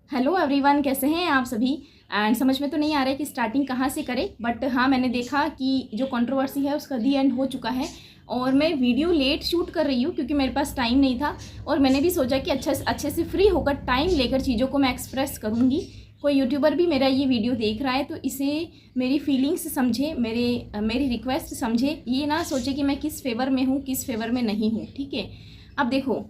Hello everyone, कैसे हैं आप सभी। एंड समझ में तो नहीं आ रहा है कि स्टार्टिंग कहाँ से करें, बट हाँ मैंने देखा कि जो कंट्रोवर्सी है उसका दी एंड हो चुका है और मैं वीडियो लेट शूट कर रही हूँ क्योंकि मेरे पास टाइम नहीं था। और मैंने भी सोचा कि अच्छे से फ्री होकर टाइम लेकर चीज़ों को मैं एक्सप्रेस करूँगी। कोई यूट्यूबर भी मेरा ये वीडियो देख रहा है तो इसे मेरी फीलिंग्स समझे, मेरी रिक्वेस्ट समझे, ये ना सोचे कि मैं किस फेवर में हूँ किस फेवर में नहीं हूँ। ठीक है, अब देखो,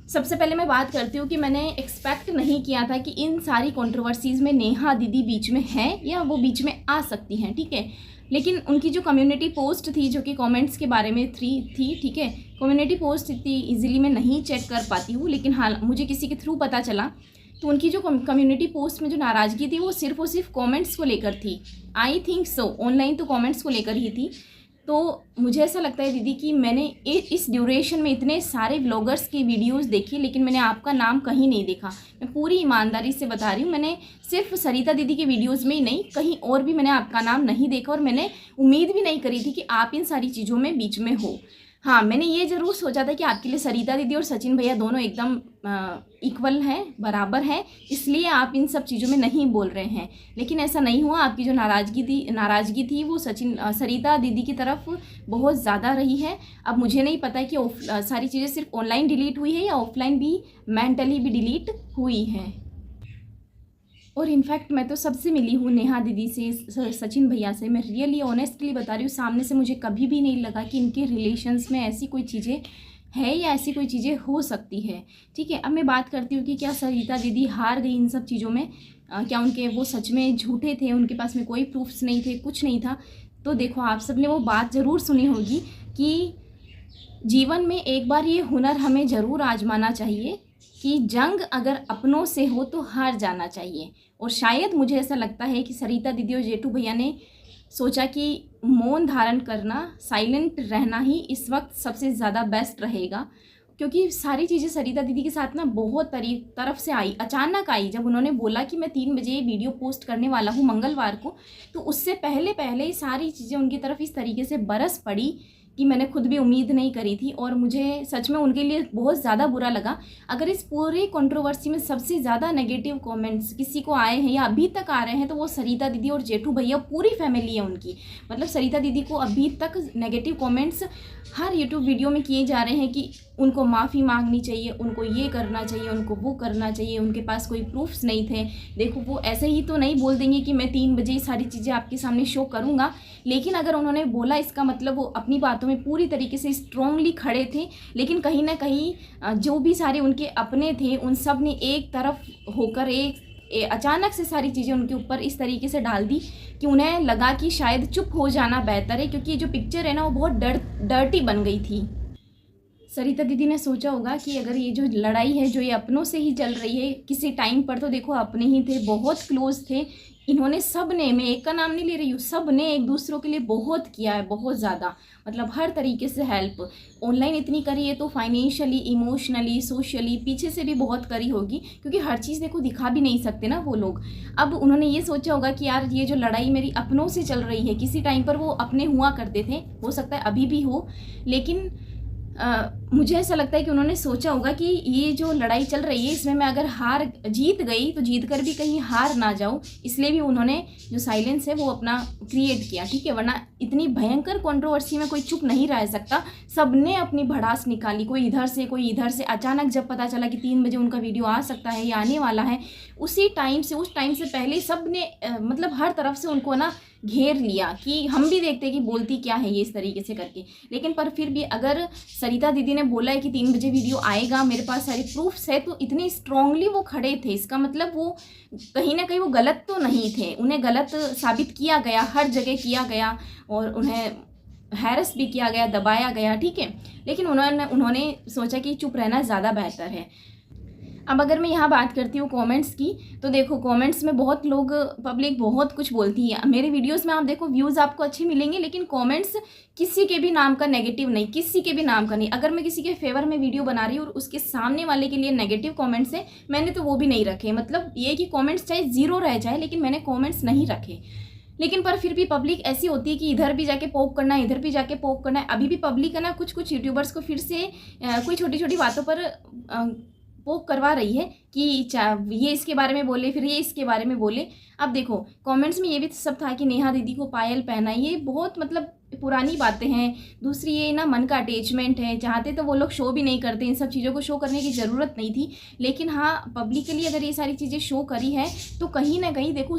सबसे पहले मैं बात करती हूँ कि मैंने एक्सपेक्ट नहीं किया था कि इन सारी कंट्रोवर्सीज़ में नेहा दीदी बीच में है या वो बीच में आ सकती हैं। ठीक है, लेकिन उनकी जो कम्युनिटी पोस्ट थी जो कि कमेंट्स के बारे में थी, ठीक है, कम्युनिटी पोस्ट इतनी इजीली मैं नहीं चेक कर पाती हूँ, लेकिन हाँ मुझे किसी के थ्रू पता चला। तो उनकी जो कम्युनिटी पोस्ट में जो नाराज़गी थी वो सिर्फ और सिर्फ कमेंट्स को लेकर थी। आई थिंक सो, ऑनलाइन तो कमेंट्स को लेकर ही थी। तो मुझे ऐसा लगता है दीदी कि मैंने इस ड्यूरेशन में इतने सारे व्लॉगर्स की वीडियोस देखी, लेकिन मैंने आपका नाम कहीं नहीं देखा। मैं पूरी ईमानदारी से बता रही हूँ, मैंने सिर्फ सरिता दीदी के वीडियोस में ही नहीं, कहीं और भी मैंने आपका नाम नहीं देखा और मैंने उम्मीद भी नहीं करी थी कि आप इन सारी चीज़ों में बीच में हो। हाँ, मैंने ये ज़रूर सोचा था कि आपके लिए सरिता दीदी और सचिन भैया दोनों एकदम इक्वल हैं, बराबर हैं, इसलिए आप इन सब चीज़ों में नहीं बोल रहे हैं। लेकिन ऐसा नहीं हुआ। आपकी जो नाराज़गी थी वो सरिता दीदी की तरफ बहुत ज़्यादा रही है। अब मुझे नहीं पता कि सारी चीज़ें सिर्फ ऑनलाइन डिलीट हुई है या ऑफलाइन भी मेंटली भी डिलीट हुई है। और इनफैक्ट मैं तो सबसे मिली हूँ, नेहा दीदी से, सचिन भैया से। मैं रियली ऑनेस्टली बता रही हूँ, सामने से मुझे कभी भी नहीं लगा कि इनके रिलेशंस में ऐसी कोई चीज़ें है या ऐसी कोई चीज़ें हो सकती है। ठीक है, अब मैं बात करती हूँ कि क्या सरिता दीदी हार गई इन सब चीज़ों में। क्या उनके वो सच में झूठे थे, उनके पास में कोई प्रूफ्स नहीं थे, कुछ नहीं था। तो देखो, आप सब ने वो बात ज़रूर सुनी होगी कि जीवन में एक बार ये हुनर हमें ज़रूर आजमाना चाहिए कि जंग अगर अपनों से हो तो हार जाना चाहिए। और शायद मुझे ऐसा लगता है कि सरिता दीदी और जेठू भैया ने सोचा कि मौन धारण करना, साइलेंट रहना ही इस वक्त सबसे ज़्यादा बेस्ट रहेगा, क्योंकि सारी चीज़ें सरिता दीदी के साथ ना बहुत तरफ से आई, अचानक आई। जब उन्होंने बोला कि मैं 3 बजे वीडियो पोस्ट करने वाला हूँ मंगलवार को, तो उससे पहले सारी चीज़ें उनकी तरफ इस तरीके से बरस पड़ी कि मैंने खुद भी उम्मीद नहीं करी थी। और मुझे सच में उनके लिए बहुत ज़्यादा बुरा लगा। अगर इस पूरे कंट्रोवर्सी में सबसे ज़्यादा नेगेटिव कमेंट्स किसी को आए हैं या अभी तक आ रहे हैं तो वो सरिता दीदी और जेठू भैया, पूरी फैमिली है उनकी। मतलब सरिता दीदी को अभी तक नेगेटिव कमेंट्स हर यूट्यूब वीडियो में किए जा रहे हैं कि उनको माफ़ी मांगनी चाहिए, उनको ये करना चाहिए, उनको वो करना चाहिए, उनके पास कोई प्रूफ्स नहीं थे। देखो, वो ऐसे ही तो नहीं बोल देंगे कि मैं 3 बजे सारी चीज़ें आपके सामने शो करूँगा, लेकिन अगर उन्होंने बोला इसका मतलब वो अपनी बातों में पूरी तरीके से स्ट्रांगली खड़े थे। लेकिन कहीं ना कहीं जो भी सारे उनके अपने थे उन सब ने एक तरफ होकर अचानक से सारी चीज़ें उनके ऊपर इस तरीके से डाल दी कि उन्हें लगा कि शायद चुप हो जाना बेहतर है, क्योंकि ये जो पिक्चर है ना वो बहुत डर्टी बन गई थी। सरिता दीदी ने सोचा होगा कि अगर ये जो लड़ाई है जो ये अपनों से ही चल रही है, किसी टाइम पर तो देखो अपने ही थे, बहुत क्लोज थे, इन्होंने सब ने, मैं एक का नाम नहीं ले रही हूँ, सब ने एक दूसरों के लिए बहुत किया है, बहुत ज़्यादा, मतलब हर तरीके से हेल्प। ऑनलाइन इतनी करी है तो फाइनेंशियली, इमोशनली, सोशली पीछे से भी बहुत करी होगी, क्योंकि हर चीज़ देखो दिखा भी नहीं सकते ना वो लोग। अब उन्होंने ये सोचा होगा कि यार ये जो लड़ाई मेरी अपनों से चल रही है, किसी टाइम पर वो अपने हुआ करते थे, हो सकता है अभी भी हो, लेकिन मुझे ऐसा लगता है कि उन्होंने सोचा होगा कि ये जो लड़ाई चल रही है इसमें मैं अगर जीत गई तो जीत कर भी कहीं हार ना जाऊँ, इसलिए भी उन्होंने जो साइलेंस है वो अपना क्रिएट किया। ठीक है, वरना इतनी भयंकर कंट्रोवर्सी में कोई चुप नहीं रह सकता। सबने अपनी भड़ास निकाली, कोई इधर से कोई इधर से। अचानक जब पता चला कि 3 बजे उनका वीडियो आ सकता है या आने वाला है, उस टाइम से पहले सब ने मतलब हर तरफ से उनको ना घेर लिया कि हम भी देखते कि बोलती क्या है ये इस तरीके से करके। लेकिन पर फिर भी अगर सरिता दीदी ने बोला है कि 3 बजे वीडियो आएगा, मेरे पास सारे प्रूफ्स है, तो इतने स्ट्रांगली वो खड़े थे, इसका मतलब वो कहीं ना कहीं वो गलत तो नहीं थे। उन्हें गलत साबित किया गया, हर जगह किया गया और उन्हें हैरस भी किया गया, दबाया गया। ठीक है, लेकिन उन्होंने सोचा कि चुप रहना ज़्यादा बेहतर है। अब अगर मैं यहाँ बात करती हूँ कमेंट्स की, तो देखो कमेंट्स में बहुत लोग, पब्लिक बहुत कुछ बोलती है। मेरे वीडियोस में आप देखो व्यूज़ आपको अच्छे मिलेंगे, लेकिन कमेंट्स किसी के भी नाम का नेगेटिव नहीं, किसी के भी नाम का नहीं। अगर मैं किसी के फेवर में वीडियो बना रही हूँ और उसके सामने वाले के लिए नेगेटिव कमेंट्स है, मैंने तो वो भी नहीं रखे। मतलब ये कि कमेंट्स चाहे 0 रह जाए, लेकिन मैंने कमेंट्स नहीं रखे। लेकिन पर फिर भी पब्लिक ऐसी होती है कि इधर भी जाके पोक करना है, इधर भी जाके पोक करना है। अभी भी पब्लिक है ना, कुछ यूट्यूबर्स को फिर से कोई छोटी छोटी बातों पर पोक करवा रही है। कि ये इसके बारे में बोले, फिर ये इसके बारे में बोले। अब देखो कमेंट्स में ये भी सब था कि नेहा दीदी को पायल पहना, ये बहुत मतलब पुरानी बातें हैं। दूसरी ये ना मन का अटैचमेंट है, चाहते तो वो लोग शो भी नहीं करते, इन सब चीज़ों को शो करने की ज़रूरत नहीं थी। लेकिन हाँ, पब्लिकली अगर ये सारी चीज़ें शो करी है तो कहीं ना कहीं देखो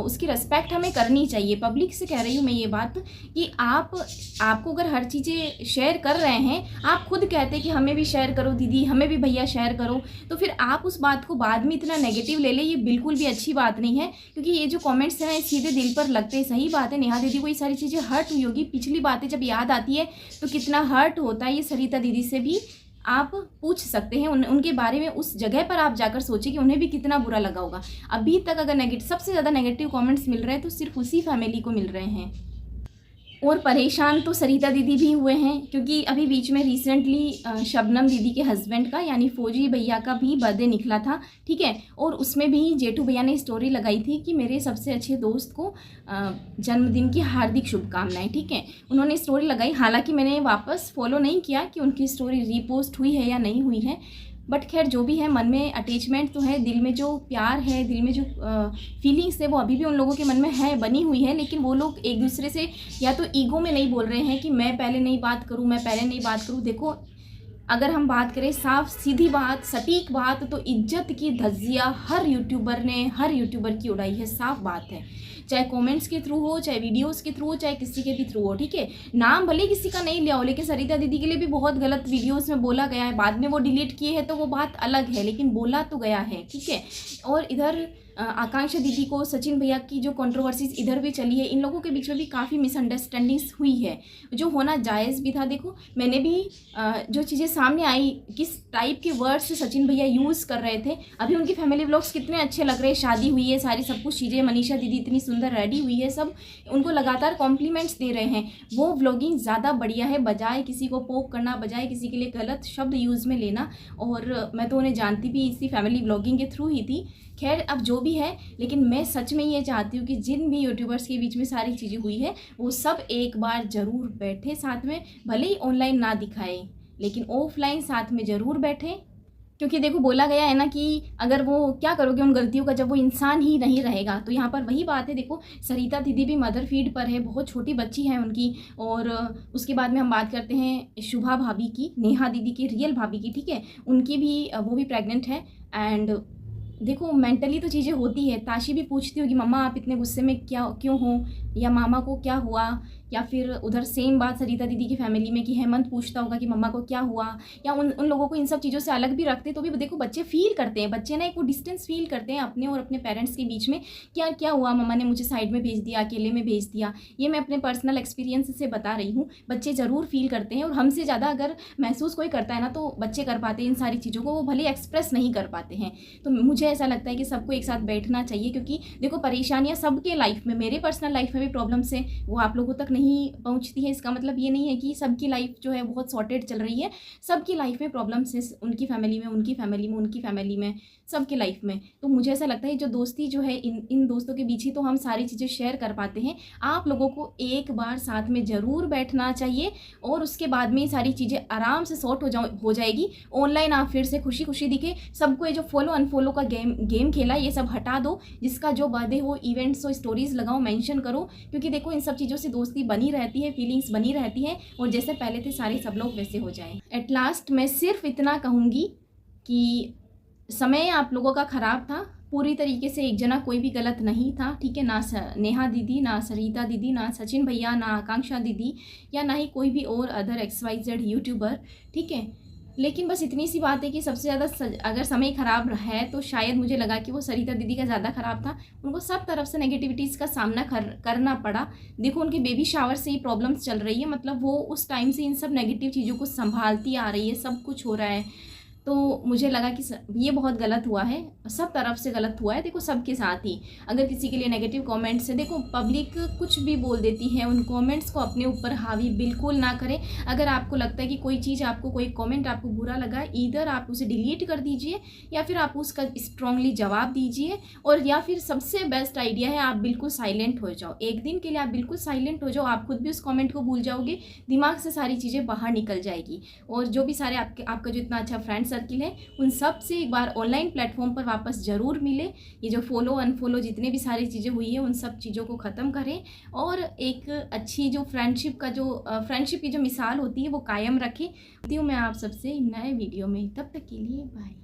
उसकी रिस्पेक्ट हमें करनी चाहिए। पब्लिक से कह रही हूँ मैं ये बात कि आपको अगर हर चीज़ें शेयर कर रहे हैं, आप खुद कहते कि हमें भी शेयर करो दीदी, हमें भी भैया शेयर करो, तो फिर आप उस बात को बाद में इतना नेगेटिव ले ले, ये बिल्कुल भी अच्छी बात नहीं है। क्योंकि ये जो कमेंट्स हैं सीधे दिल पर लगते हैं। सही बात है, नेहा दीदी को ये सारी चीज़ें हर्ट हुई होगी, पिछली बातें जब याद आती है तो कितना हर्ट होता है। ये सरिता दीदी से भी आप पूछ सकते हैं, उनके बारे में उस जगह पर आप जाकर सोचिए कि उन्हें भी कितना बुरा लगा होगा। अभी तक अगर सबसे ज़्यादा नेगेटिव कमेंट्स मिल रहे हैं तो सिर्फ उसी फैमिली को मिल रहे हैं। और परेशान तो सरिता दीदी भी हुए हैं, क्योंकि अभी बीच में रिसेंटली शबनम दीदी के हस्बैंड का यानी फौजी भैया का भी बर्थडे निकला था, ठीक है। और उसमें भी जेठू भैया ने स्टोरी लगाई थी कि मेरे सबसे अच्छे दोस्त को जन्मदिन की हार्दिक शुभकामनाएं, ठीक है। उन्होंने स्टोरी लगाई, हालांकि मैंने वापस फॉलो नहीं किया कि उनकी स्टोरी रीपोस्ट हुई है या नहीं हुई है, बट खैर जो भी है, मन में अटैचमेंट तो है, दिल में जो प्यार है, दिल में जो फीलिंग्स है वो अभी भी उन लोगों के मन में है, बनी हुई है। लेकिन वो लोग एक दूसरे से या तो ईगो में नहीं बोल रहे हैं कि मैं पहले नहीं बात करूं, मैं पहले नहीं बात करूं। देखो अगर हम बात करें साफ सीधी बात, सटीक बात, तो इज्जत की धज्जियाँ हर यूट्यूबर की उड़ाई है, साफ बात है। चाहे कमेंट्स के थ्रू हो, चाहे वीडियोस के थ्रू हो, चाहे किसी के भी थ्रू हो, ठीक है। नाम भले किसी का नहीं लिया हो, लेकिन सरिता दीदी के लिए भी बहुत गलत वीडियोस में बोला गया है। बाद में वो डिलीट किए हैं तो वो बात अलग है, लेकिन बोला तो गया है, ठीक है। और इधर आकांक्षा दीदी को सचिन भैया की जो कंट्रोवर्सीज इधर भी चली है, इन लोगों के बीच में भी काफ़ी मिसअंडरस्टैंडिंग्स हुई है, जो होना जायज़ भी था। देखो मैंने भी जो चीज़ें सामने आई, किस टाइप के वर्ड्स से सचिन भैया यूज़ कर रहे थे। अभी उनकी फैमिली व्लॉग्स कितने अच्छे लग रहे हैं, शादी हुई है, सारी सब कुछ चीज़ें, मनीषा दीदी इतनी सुंदर रेडी हुई है, सब उनको लगातार कॉम्प्लीमेंट्स दे रहे हैं। वो व्लॉगिंग ज़्यादा बढ़िया है, बजाय किसी को पोक करना, बजाय किसी के लिए गलत शब्द यूज़ में लेना। और मैं तो उन्हें जानती भी इसी फैमिली व्लॉगिंग के थ्रू ही थी। खैर अब जो भी है, लेकिन मैं सच में ये चाहती हूँ कि जिन भी यूट्यूबर्स के बीच में सारी चीज़ें हुई है वो सब एक बार ज़रूर बैठे साथ में, भले ही ऑनलाइन ना दिखाए लेकिन ऑफलाइन साथ में ज़रूर बैठे। क्योंकि देखो बोला गया है ना कि अगर वो क्या करोगे उन गलतियों का जब वो इंसान ही नहीं रहेगा। तो यहाँ पर वही बात है। देखो सरिता दीदी भी मदर फीड पर है, बहुत छोटी बच्ची है उनकी। और उसके बाद में हम बात करते हैं शुभा भाभी की, नेहा दीदी की रियल भाभी की, ठीक है। उनकी भी वो भी प्रेग्नेंट है। एंड देखो मेंटली तो चीज़ें होती है। ताशी भी पूछती होगी मम्मा आप इतने गुस्से में क्यों हो, या मामा को क्या हुआ, या फिर उधर सेम बात सरिता दीदी की फैमिली में कि हेमंत पूछता होगा कि मम्मा को क्या हुआ, या उन लोगों को इन सब चीज़ों से अलग भी रखते तो भी देखो बच्चे फील करते हैं, बच्चे ना एक वो डिस्टेंस फील करते हैं अपने और अपने पेरेंट्स के बीच में। क्या हुआ, मम्मा ने मुझे साइड में भेज दिया, अकेले में भेज दिया। ये मैं अपने पर्सनल एक्सपीरियंस से बता रही हूँ। बच्चे ज़रूर फील करते हैं, और हमसे ज़्यादा अगर महसूस कोई करता है ना तो बच्चे कर पाते हैं इन सारी चीज़ों को, वो भले एक्सप्रेस नहीं कर पाते हैं। तो मुझे ऐसा लगता है कि सबको एक साथ बैठना चाहिए, क्योंकि देखो परेशानियाँ सबके लाइफ में, मेरे पर्सनल लाइफ में भी प्रॉब्लम्स है, वो आप लोगों तक नहीं पहुंचती है। इसका मतलब ये नहीं है कि सबकी लाइफ जो है बहुत सॉर्टेड चल रही है। सबकी लाइफ में प्रॉब्लम्स है, उनकी फैमिली में, उनकी फैमिली में, उनकी फैमिली में, सबकी लाइफ में। तो मुझे ऐसा लगता है जो दोस्ती जो है इन दोस्तों के बीच ही तो हम सारी चीज़ें शेयर कर पाते हैं। आप लोगों को एक बार साथ में ज़रूर बैठना चाहिए, और उसके बाद में ये सारी चीज़ें आराम से सॉर्ट हो जाएगी। ऑनलाइन आप फिर से खुशी खुशी दिखे सबको। ये जो फॉलो अनफॉलो का गेम खेला, ये सब हटा दो। जिसका जो बर्थडे हो, इवेंट्स हो, स्टोरीज लगाओ, मेंशन करो, क्योंकि देखो इन सब चीज़ों से दोस्ती बनी रहती है, फीलिंग्स बनी रहती है, और जैसे पहले थे सारे सब लोग वैसे हो जाएं। एट लास्ट मैं सिर्फ इतना कहूँगी कि समय आप लोगों का ख़राब था पूरी तरीके से। एक जना कोई भी गलत नहीं था, ठीक है। ना नेहा दीदी, ना सरिता दीदी, ना सचिन भैया, ना आकांक्षा दीदी, या ना ही कोई भी और अदर XYZ यूट्यूबर, ठीक है। लेकिन बस इतनी सी बात है कि सबसे ज़्यादा अगर समय ख़राब है तो शायद मुझे लगा कि वो सरिता दीदी का ज़्यादा ख़राब था। उनको सब तरफ से नेगेटिविटीज़ का सामना करना पड़ा। देखो उनके बेबी शावर से ही प्रॉब्लम्स चल रही है, मतलब वो उस टाइम से इन सब नेगेटिव चीज़ों को संभालती आ रही है, सब कुछ हो रहा है। तो मुझे लगा कि ये बहुत गलत हुआ है, सब तरफ से गलत हुआ है। देखो सबके साथ ही अगर किसी के लिए नेगेटिव कमेंट्स है, देखो पब्लिक कुछ भी बोल देती है, उन कमेंट्स को अपने ऊपर हावी बिल्कुल ना करें। अगर आपको लगता है कि कोई चीज़ आपको, कोई कमेंट आपको बुरा लगा, इधर आप उसे डिलीट कर दीजिए, या फिर आप उसका स्ट्रांगली जवाब दीजिए, और या फिर सबसे बेस्ट आइडिया है आप बिल्कुल साइलेंट हो जाओ। एक दिन के लिए आप बिल्कुल साइलेंट हो जाओ, आप खुद भी उस कॉमेंट को भूल जाओगे, दिमाग से सारी चीज़ें बाहर निकल जाएगी। और जो भी सारे आपका जो इतना अच्छा फ्रेंड्स सर्किल है उन सब से एक बार ऑनलाइन प्लेटफॉर्म पर वापस ज़रूर मिले। ये जो फॉलो अनफॉलो जितने भी सारी चीज़ें हुई है उन सब चीज़ों को ख़त्म करें और एक अच्छी जो फ्रेंडशिप की जो मिसाल होती है वो कायम रखें। हूँ मैं आप सबसे नए वीडियो में, तब तक के लिए बाय।